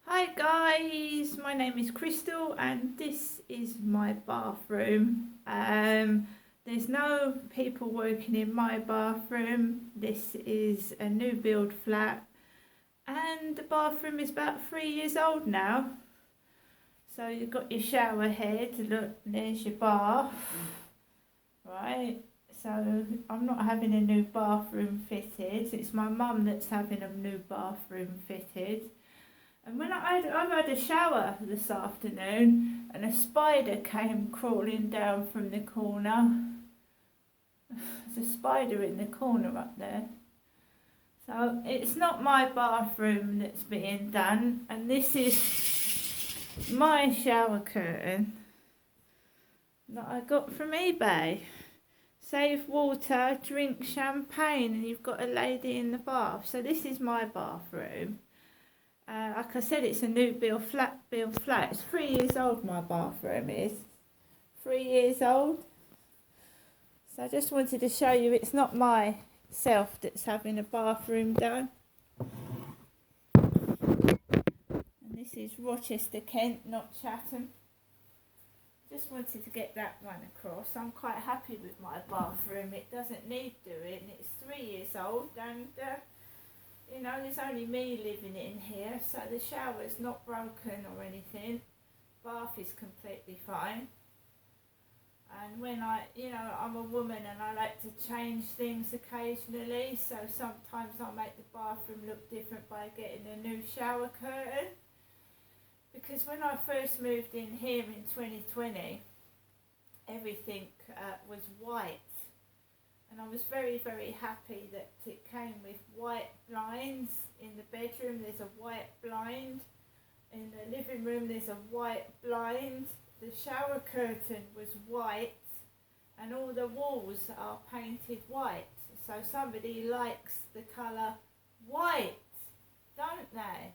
Hi guys, my name is Crystal and this is my bathroom. There's no people working in my bathroom. This is a new build flat and the bathroom is about 3 years old now. So you've got your shower head, look, there's your bath, right? So I'm not having a new bathroom fitted, it's my mum that's having a new bathroom fitted. And I've had a shower this afternoon and a spider came crawling down from the corner. There's a spider in the corner up there. So it's not my bathroom that's being done, and this is my shower curtain that I got from eBay. Save water, drink champagne, and you've got a lady in the bath. So this is my bathroom. Like I said, it's a new build flat. It's 3 years old, my bathroom is. 3 years old. So I just wanted to show you it's not myself that's having a bathroom done. And this is Rochester, Kent, not Chatham. Just wanted to get that one across. I'm quite happy with my bathroom. It doesn't need doing. It's 3 years old and you know, there's only me living in here, so the shower's not broken or anything. Bath is completely fine. And when I'm a woman and I like to change things occasionally, so sometimes I make the bathroom look different by getting a new shower curtain. Because when I first moved in here in 2020, everything was white. And I was very, very happy that it came with white blinds. In the bedroom there's a white blind. In the living room there's a white blind. The shower curtain was white and all the walls are painted white. So somebody likes the colour white, don't they?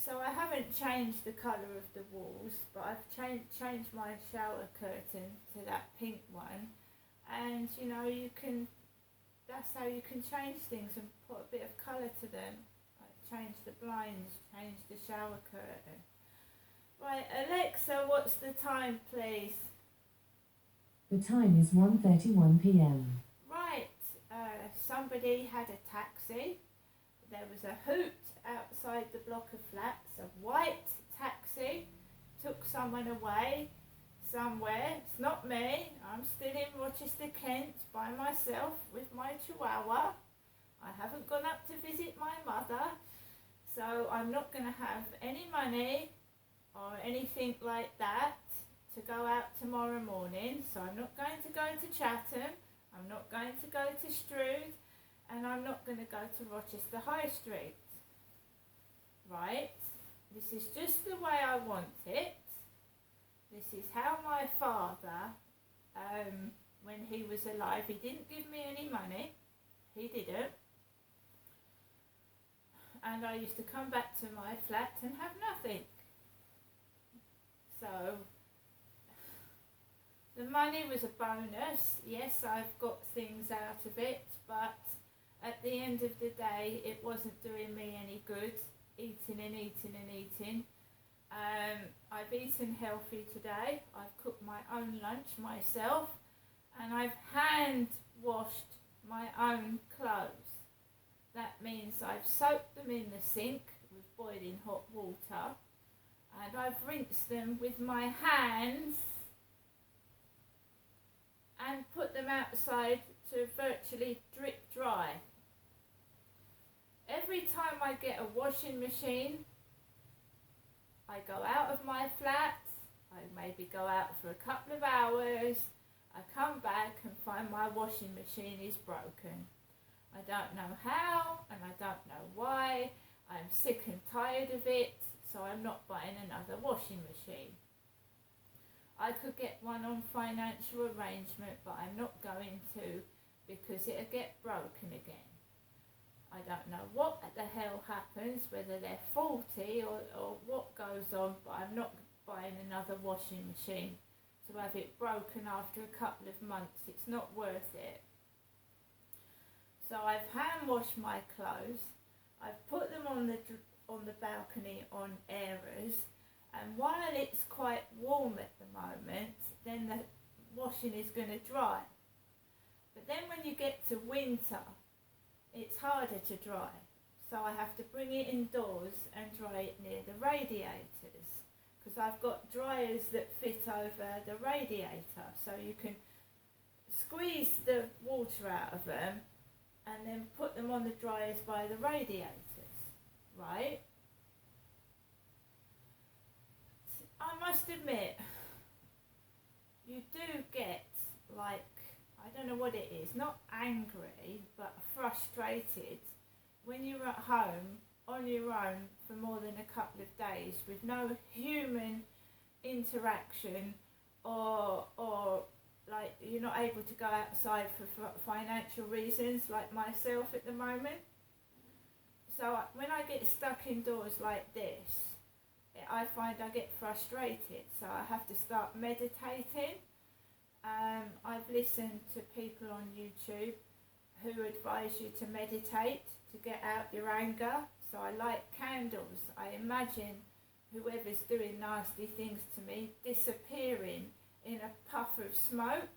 So I haven't changed the colour of the walls, but I've changed my shower curtain to that pink one. And you know, that's how you can change things and put a bit of colour to them. Like change the blinds, change the shower curtain. Right, Alexa, what's the time, please? The time is 1:31 p.m. Right, somebody had a taxi. There was a hoot outside the block of flats. A white taxi took someone away somewhere. It's not me. I'm still in Rochester, Kent by myself with my chihuahua. I haven't gone up to visit my mother, so I'm not going to have any money or anything like that to go out tomorrow morning. So I'm not going to go to Chatham, I'm not going to go to Strood, and I'm not going to go to Rochester High Street. Right? This is just the way I want it. This is how my father, when he was alive, he didn't give me any money. He didn't. And I used to come back to my flat and have nothing. So, the money was a bonus. Yes, I've got things out of it, but at the end of the day, it wasn't doing me any good, eating and eating and eating. I've eaten healthy today. I've cooked my own lunch myself, and I've hand washed my own clothes. That means I've soaked them in the sink with boiling hot water, and I've rinsed them with my hands and put them outside to virtually drip dry. Every time I get a washing machine, I go out of my flat, I maybe go out for a couple of hours, I come back and find my washing machine is broken. I don't know how and I don't know why. I'm sick and tired of it, so I'm not buying another washing machine. I could get one on financial arrangement, but I'm not going to because it'll get broken again. I don't know what the hell happens, whether they're faulty or what goes on, but I'm not buying another washing machine to have it broken after a couple of months. It's not worth it. So I've hand washed my clothes. I've put them on the on the balcony on airers, and while it's quite warm at the moment, then the washing is going to dry. But then when you get to winter, it's harder to dry. So I have to bring it indoors and dry it near the radiators, because I've got dryers that fit over the radiator, so you can squeeze the water out of them and then put them on the dryers by the radiators, right? I must admit, you do get, like, I don't know what it is, not angry, but frustrated when you're at home on your own for more than a couple of days with no human interaction, or like you're not able to go outside for financial reasons, like myself at the moment. So when I get stuck indoors like this, I find I get frustrated, so I have to start meditating. I've listened to people on YouTube who advise you to meditate to get out your anger. So I light candles. I imagine whoever's doing nasty things to me disappearing in a puff of smoke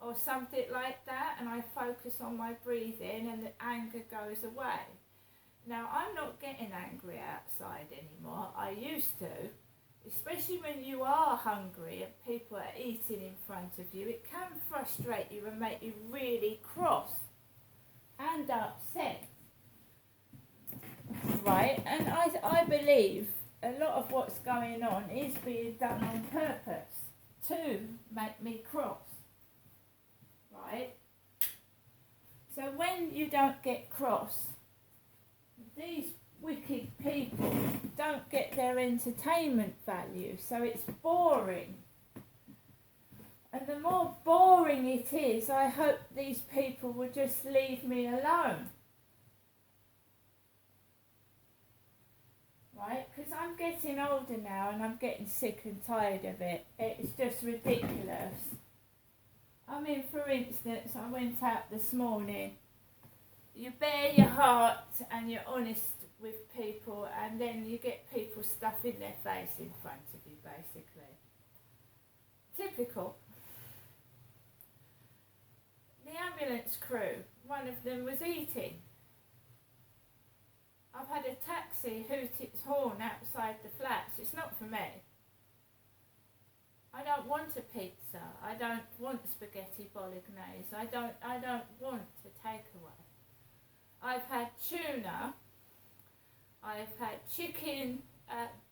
or something like that, and I focus on my breathing and the anger goes away. Now, I'm not getting angry outside anymore. I used to, especially when you are hungry and people are eating in front of you. It can frustrate you and make you really cross and upset, right? And I believe a lot of what's going on is being done on purpose to make me cross, right? So when you don't get cross, these wicked people don't get their entertainment value, so it's boring. And the more boring it is, I hope these people will just leave me alone. Right? Because I'm getting older now and I'm getting sick and tired of it. It's just ridiculous. I mean, for instance, I went out this morning. You bare your heart and you're honest with people, and then you get people stuffing their face in front of you, basically. Typical. The ambulance crew, one of them was eating. I've had a taxi hoot its horn outside the flats. It's not for me. I don't want a pizza. I don't want spaghetti bolognese. I don't want a takeaway. I've had tuna. I've had chicken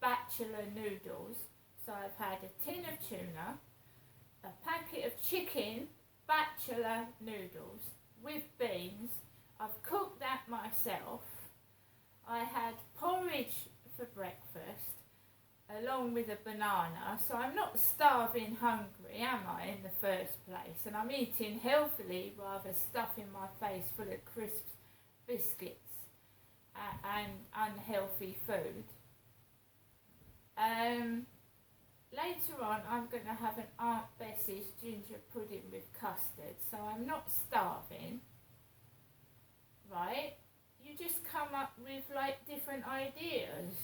bachelor noodles. So I've had a tin of tuna, a packet of chicken bachelor noodles with beans. I've cooked that myself. I had porridge for breakfast along with a banana, so I'm not starving hungry, am I, in the first place? And I'm eating healthily rather stuffing my face full of crisps, biscuits and unhealthy food. Later on I'm going to have an Aunt Bessie's ginger pudding with custard, so I'm not starving, right? You just come up with like different ideas,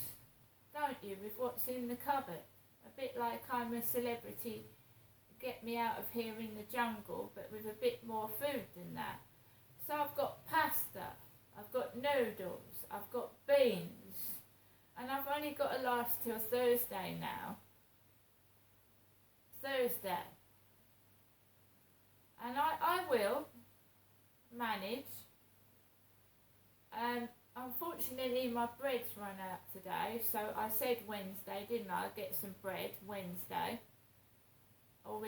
don't you, with what's in the cupboard? A bit like I'm a celebrity, get me out of here in the jungle, but with a bit more food than that. So I've got pasta, I've got noodles, I've got beans, and I've only got to last till Thursday now. Thursday. And I will manage. Unfortunately, my bread's run out today, so I said Wednesday, didn't I? I'll get some bread Wednesday. Or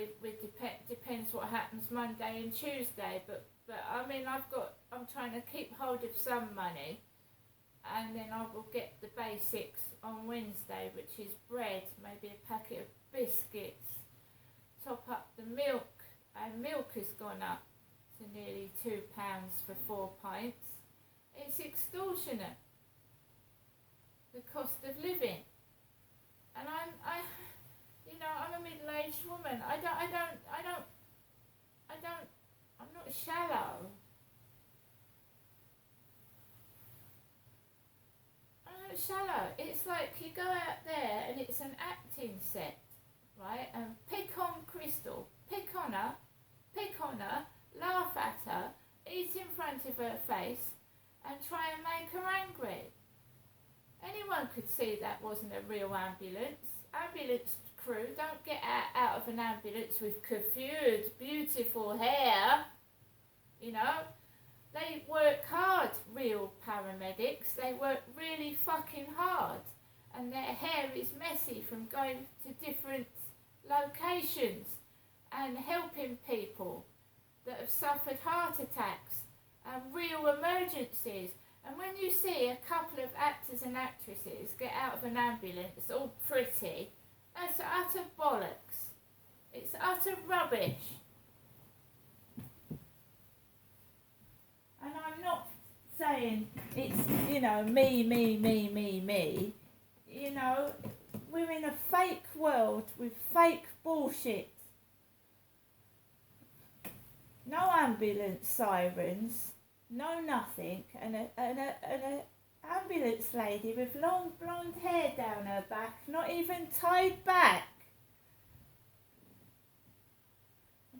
depends what happens Monday and Tuesday. But I mean, I'm trying to keep hold of some money, and then I will get the basics on Wednesday, which is bread, maybe a packet of biscuits, top up the milk, and milk has gone up to nearly £2 for 4 pints. It's extortionate, the cost of living. And I'm a middle-aged woman. I'm not shallow. I'm not super shallow. It's like you go out there and it's an acting set, right? And pick on Crystal, pick on her, laugh at her, eat in front of her face, and try and make her angry. Anyone could see that wasn't a real ambulance. Ambulance crew don't get out of an ambulance with coiffured, beautiful hair. You know, they work hard, real paramedics. They work really fucking hard. And their hair is messy from going to different locations and helping people that have suffered heart attacks and real emergencies. And when you see a couple of actors and actresses get out of an ambulance all pretty, that's utter bollocks. It's utter rubbish. And I'm not saying it's, you know, me. You know, we're in a fake world with fake bullshit. No ambulance sirens, no nothing, and a ambulance lady with long blonde hair down her back, not even tied back.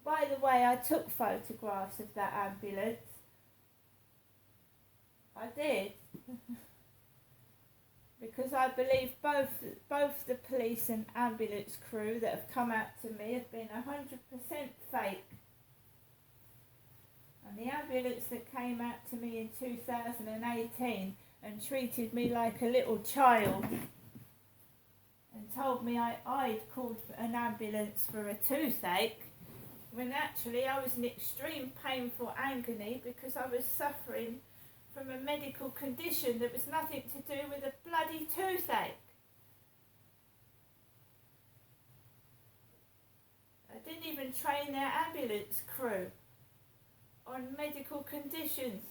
By the way, I took photographs of that ambulance. I did. Because I believe both the police and ambulance crew that have come out to me have been 100% fake. And the ambulance that came out to me in 2018 and treated me like a little child and told me I'd called an ambulance for a toothache, when actually I was in extreme painful agony because I was suffering from a medical condition that was nothing to do with a bloody toothache. I didn't even train their ambulance crew on medical conditions.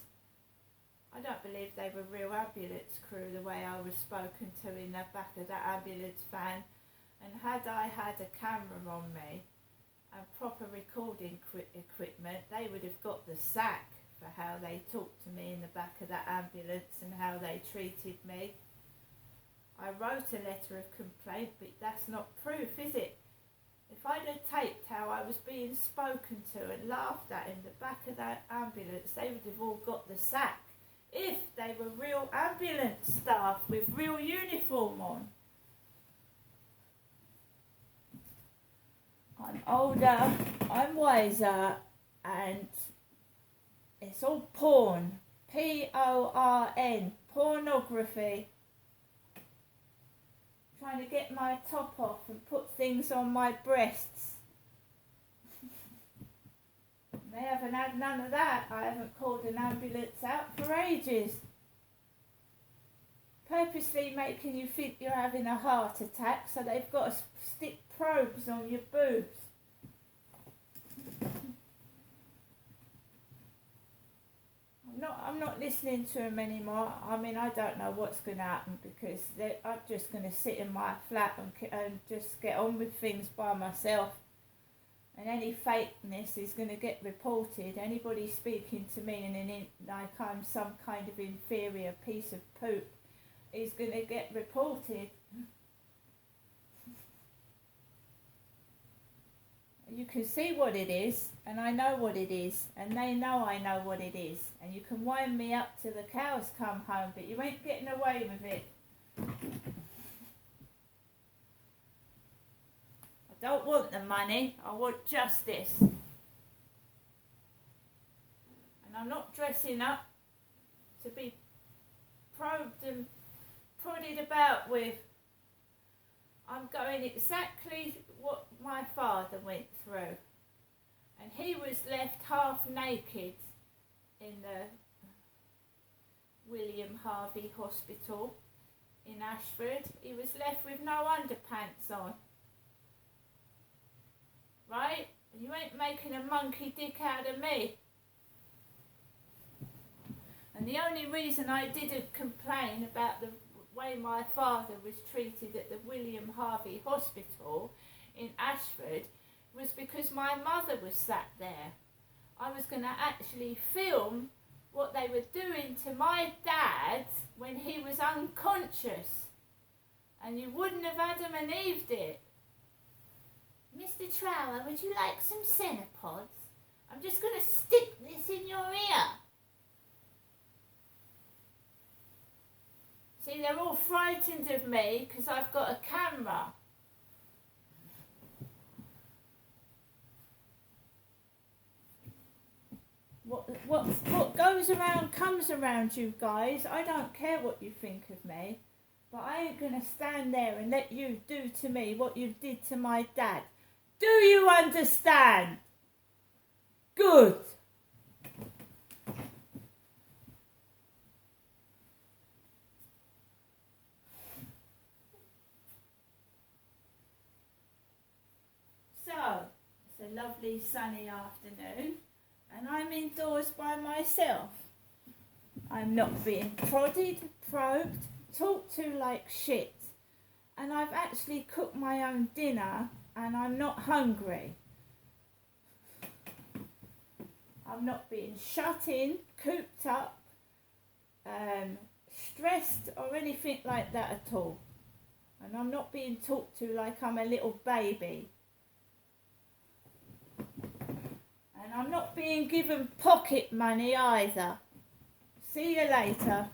I don't believe they were real ambulance crew the way I was spoken to in the back of that ambulance van. And had I had a camera on me and proper recording equipment, they would have got the sack for how they talked to me in the back of that ambulance and how they treated me. I wrote a letter of complaint, but that's not proof, is it? If I'd have taped how I was being spoken to and laughed at in the back of that ambulance, they would have all got the sack. If they were real ambulance staff with real uniform on. I'm older, I'm wiser, and it's all porn. P-O-R-N. Pornography. Trying to get my top off and put things on my breasts. They haven't had none of that. I haven't called an ambulance out for ages. Purposely making you think you're having a heart attack, so they've got to stick probes on your boobs. I'm not listening to them anymore. I mean, I don't know what's going to happen because I'm just going to sit in my flat and just get on with things by myself. And any fakeness is going to get reported. Anybody speaking to me like I'm some kind of inferior piece of poop is going to get reported. You can see what it is, and I know what it is, and they know I know what it is. And you can wind me up till the cows come home, but you ain't getting away with it. I don't want the money, I want justice. And I'm not dressing up to be probed and prodded about with. I'm going exactly what my father went through. And he was left half naked in the William Harvey Hospital in Ashford. He was left with no underpants on. Right? And you ain't making a monkey dick out of me. And the only reason I didn't complain about the way my father was treated at the William Harvey Hospital in Ashford was because my mother was sat there. I was going to actually film what they were doing to my dad when he was unconscious. And you wouldn't have Adam and Eved it. Mr. Trower, would you like some Cinepods? I'm just going to stick this in your ear. See, they're all frightened of me because I've got a camera. What goes around comes around, you guys. I don't care what you think of me, but I ain't going to stand there and let you do to me what you did to my dad. Do you understand? Good. So, it's a lovely sunny afternoon and I'm indoors by myself. I'm not being prodded, probed, talked to like shit, and I've actually cooked my own dinner and I'm not hungry. I'm not being shut in, cooped up, stressed or anything like that at all. And I'm not being talked to like I'm a little baby. And I'm not being given pocket money either. See you later.